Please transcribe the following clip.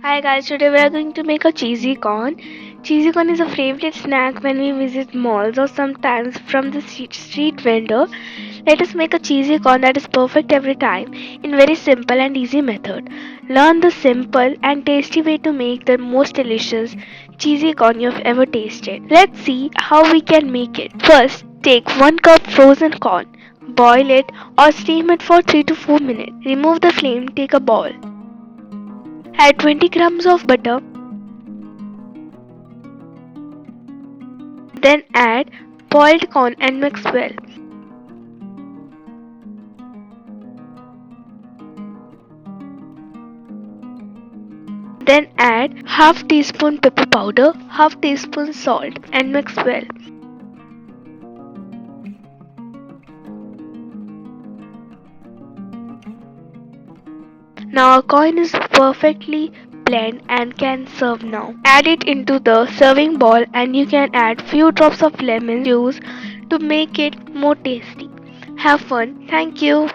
Hi guys, today we are going to make a cheesy corn. Cheesy corn is a favorite snack when we visit malls or sometimes from the street vendor. Let us make a cheesy corn that is perfect every time in very simple and easy method. Learn the simple and tasty way to make the most delicious cheesy corn you've ever tasted. Let's see how we can make it. First, take 1 cup frozen corn. Boil it or steam it for 3 to 4 minutes. Remove the flame, take a bowl. Add 20 grams of butter, then add boiled corn and mix well. Then add half teaspoon pepper powder, half teaspoon salt and mix well. Now our corn is perfectly blend and can serve now. Add it into the serving bowl and you can add few drops of lemon juice to make it more tasty. Have fun. Thank you.